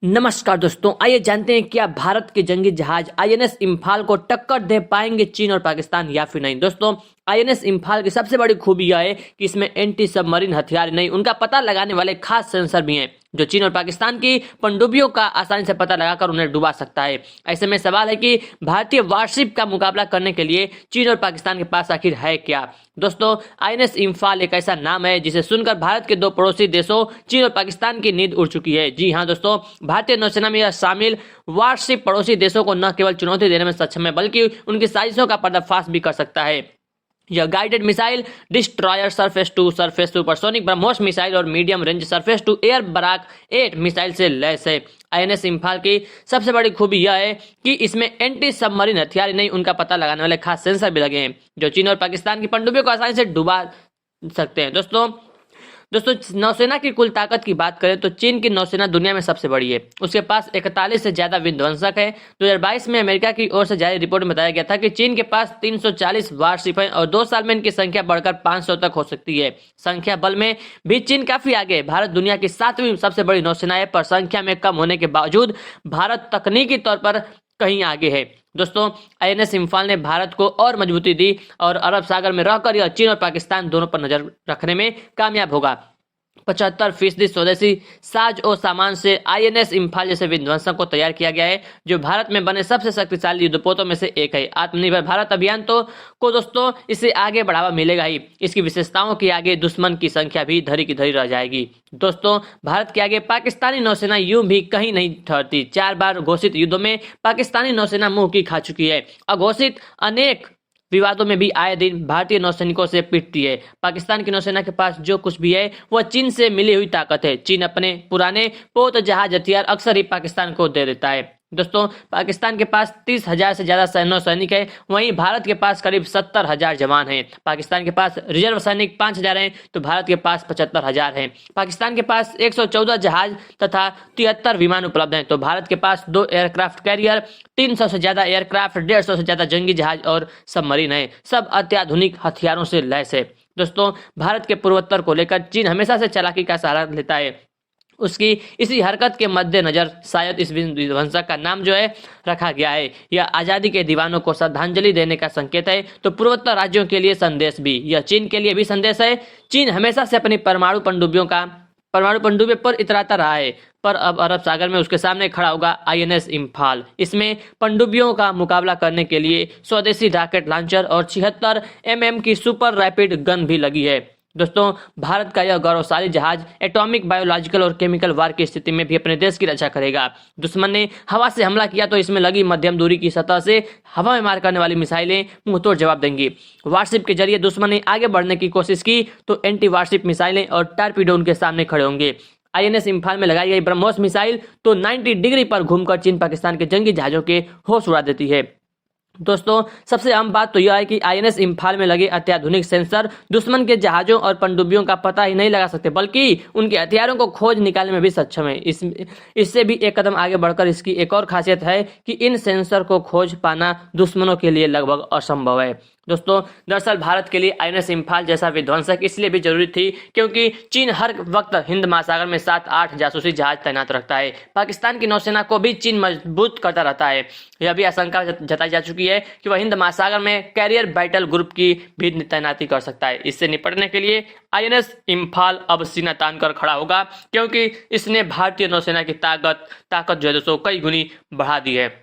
नमस्कार दोस्तों, आइए जानते हैं क्या भारत के जंगी जहाज आईएनएस इम्फाल को टक्कर दे पाएंगे चीन और पाकिस्तान या फिर नहीं। दोस्तों, आईएनएस इम्फाल की सबसे बड़ी खूबी यह है कि इसमें एंटी सबमरीन हथियार नहीं, उनका पता लगाने वाले खास सेंसर भी हैं जो चीन और पाकिस्तान की पनडुब्बियों का आसानी से पता लगाकर उन्हें डुबा सकता है। ऐसे में सवाल है कि भारतीय वारशिप का मुकाबला करने के लिए चीन और पाकिस्तान के पास आखिर है क्या। दोस्तों, आईएनएस इम्फाल एक ऐसा नाम है जिसे सुनकर भारत के दो पड़ोसी देशों चीन और पाकिस्तान की नींद उड़ चुकी है। जी हाँ दोस्तों, भारतीय नौसेना में यह शामिल वारशिप पड़ोसी देशों को न केवल चुनौती देने में सक्षम है बल्कि उनकी साजिशों का पर्दाफाश भी कर सकता है। यह guided missile, destroyer, surface to surface supersonic BrahMos missile और medium range surface to air Barak 8 missile से लैस है। आईएनएस इम्फाल की सबसे बड़ी खूबी यह है कि इसमें एंटी सबमरीन हथियार नहीं, उनका पता लगाने वाले खास सेंसर भी लगे हैं जो चीन और पाकिस्तान की पनडुब्बियों को आसानी से डुबा सकते हैं। दोस्तों, नौसेना की कुल ताकत की बात करें तो चीन की नौसेना दुनिया में सबसे बड़ी है। उसके पास 41 से ज्यादा विध्वंसक है। 2022 में अमेरिका की ओर से जारी रिपोर्ट में बताया गया था कि चीन के पास 340 वारशिप हैं और 2 साल में इनकी संख्या बढ़कर 500 तक हो सकती है। संख्या बल में भी चीन काफी आगे है। भारत दुनिया की 7वीं सबसे बड़ी नौसेना है, पर संख्या में कम होने के बावजूद भारत तकनीकी तौर पर कहीं आगे है। दोस्तों, आईएनएस इम्फाल ने भारत को और मजबूती दी और अरब सागर में रहकर यह चीन और पाकिस्तान दोनों पर नजर रखने में कामयाब होगा। 75% स्वदेशी साज और सामान से आईएनएस इम्फाल जैसे विध्वंसक को तैयार किया गया है जो भारत में बने सबसे शक्तिशाली युद्धपोतों में से एक है। आत्मनिर्भर भारत अभियान को दोस्तों इससे आगे बढ़ावा मिलेगा ही। इसकी विशेषताओं के आगे दुश्मन की संख्या भी धरी की धरी रह जाएगी। दोस्तों, भारत के आगे पाकिस्तानी नौसेना यूं भी कहीं नहीं ठहरती। 4 बार घोषित युद्धों में पाकिस्तानी नौसेना मुंह की खा चुकी है। अघोषित अनेक विवादों में भी आए दिन भारतीय नौसैनिकों से पिटती है। पाकिस्तान की नौसेना के पास जो कुछ भी है वह चीन से मिली हुई ताकत है। चीन अपने पुराने पोत जहाज हथियार अक्सर ही पाकिस्तान को दे देता है। दोस्तों, पाकिस्तान के पास 30,000 से ज्यादा नौसैनिक है, वहीं भारत के पास करीब 70,000 जवान हैं। पाकिस्तान के पास रिजर्व सैनिक 5,000 हैं तो भारत के पास 75,000 हैं। पाकिस्तान के पास 114 जहाज तथा 73 विमान उपलब्ध हैं तो भारत के पास 2 एयरक्राफ्ट कैरियर, 300 से ज्यादा एयरक्राफ्ट, 150 से ज्यादा जंगी जहाज और सबमरीन है। सब अत्याधुनिक हथियारों से लैस है। दोस्तों, भारत के पूर्वोत्तर को लेकर चीन हमेशा से चालाकी का सहारा लेता है। उसकी इसी हरकत के मद्देनजर शायद इस विध्वंसक का नाम जो है रखा गया है। यह आजादी के दीवानों को श्रद्धांजलि देने का संकेत है तो पूर्वोत्तर राज्यों के लिए संदेश भी। यह चीन के लिए भी संदेश है। चीन हमेशा से अपनी परमाणु पनडुब्बी पर इतराता रहा है, पर अब अरब सागर में उसके सामने खड़ा होगा आईएनएस इम्फाल। इसमें पनडुब्बियों का मुकाबला करने के लिए स्वदेशी रॉकेट लॉन्चर और 76 mm की सुपर रैपिड गन भी लगी है। दोस्तों, भारत का यह गौरवशाली जहाज एटॉमिक, बायोलॉजिकल और केमिकल वार की स्थिति में भी अपने देश की रक्षा करेगा। दुश्मन ने हवा से हमला किया तो इसमें लगी मध्यम दूरी की सतह से हवा में मार करने वाली मिसाइलें मुंहतोड़ जवाब देंगी। वारशिप के जरिए दुश्मन ने आगे बढ़ने की कोशिश की तो एंटी वारशिप मिसाइलें और टारपीडो उनके सामने खड़े होंगे। आईएनएस इम्फाल में लगाई गई ब्रह्मोस मिसाइल तो 90 डिग्री पर घूमकर चीन पाकिस्तान के जंगी जहाजों के होश उड़ा देती है। दोस्तों, सबसे अहम बात तो यह है कि आईएनएस इम्फाल में लगे अत्याधुनिक सेंसर दुश्मन के जहाजों और पनडुब्बियों का पता ही नहीं लगा सकते बल्कि उनके हथियारों को खोज निकालने में भी सक्षम है। इससे भी एक कदम आगे बढ़कर इसकी एक और खासियत है कि इन सेंसर को खोज पाना दुश्मनों के लिए लगभग असंभव है। दोस्तों, दरअसल भारत के लिए आईएनएस इम्फाल जैसा विध्वंसक इसलिए भी जरूरी थी क्योंकि चीन हर वक्त हिंद महासागर में 7-8 जासूसी जहाज तैनात रखता है। पाकिस्तान की नौसेना को भी चीन मजबूत करता रहता है। यह भी आशंका जताई जा चुकी है कि वह हिंद महासागर में कैरियर बैटल ग्रुप की भी तैनाती कर सकता है। इससे निपटने के लिए आईएनएस इम्फाल अब सीना तान कर खड़ा होगा क्योंकि इसने भारतीय नौसेना की ताकत जो है दोस्तों कई गुनी बढ़ा दी है।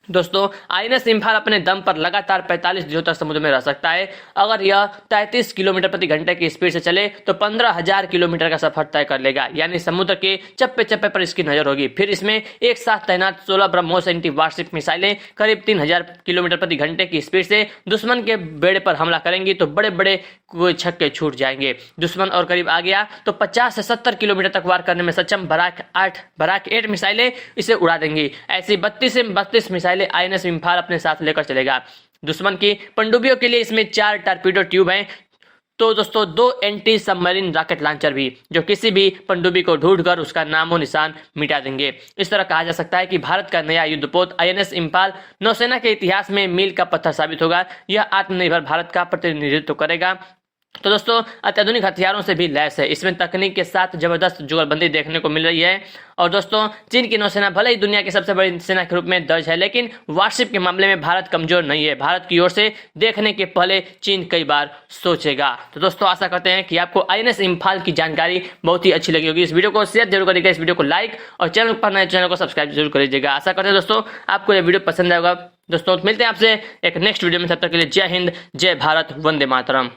दोस्तों, आईएनएस इम्फाल अपने दम पर लगातार 45 दिनों तक समुद्र में रह सकता है। अगर यह 33 किलोमीटर प्रति घंटे की स्पीड से चले तो 15,000 किलोमीटर का सफर तय कर लेगा, यानी समुद्र के चप्पे चप्पे पर इसकी नजर होगी। फिर इसमें एक साथ तैनात 16 ब्रह्मोस एंटी वारशिप मिसाइलें करीब 3,000 किलोमीटर प्रति घंटे की स्पीड से दुश्मन के बेड़े पर हमला करेंगी तो बड़े बड़े छक्के छूट जाएंगे। दुश्मन और करीब आ गया तो 50 से 70 किलोमीटर तक वार करने में सक्षम बराक 8 मिसाइलें इसे उड़ा देंगी। ऐसी 32 से 32 मिसाइलें आईएनएस इम्फाल अपने साथ लेकर चलेगा। दुश्मन की पनडुब्बियों के लिए इसमें 4 टारपीडो ट्यूब हैं तो दोस्तों 2 एंटी सबमरीन रॉकेट लॉन्चर भी जो किसी भी पनडुब्बी को ढूंढकर उसका नामो निशान मिटा देंगे। इस तरह कहा जा सकता है कि भारत का नया युद्धपोत आईएनएस इम्फाल नौसेना के इतिहास में मील का पत्थर साबित होगा। यह आत्मनिर्भर भारत का प्रतिनिधित्व करेगा तो दोस्तों अत्याधुनिक हथियारों से भी लैस है। इसमें तकनीक के साथ जबरदस्त जुगलबंदी देखने को मिल रही है। और दोस्तों चीन की नौसेना भले ही दुनिया की सबसे बड़ी सेना के रूप में दर्ज है, लेकिन वारशिप के मामले में भारत कमजोर नहीं है। भारत की ओर से देखने के पहले चीन कई बार सोचेगा। तो दोस्तों आशा करते हैं कि आपको आईएनएस इम्फाल की जानकारी बहुत ही अच्छी लगी होगी। इस वीडियो को शेयर जरूर करिएगा, इस वीडियो को लाइक और चैनल पर नए चैनल को सब्सक्राइब जरूर कर लीजिएगा। आशा करते हैं दोस्तों आपको यह वीडियो पसंद आएगा। दोस्तों मिलते हैं आपसे एक नेक्स्ट वीडियो में, तब तक के लिए जय हिंद, जय भारत, वंदे मातरम।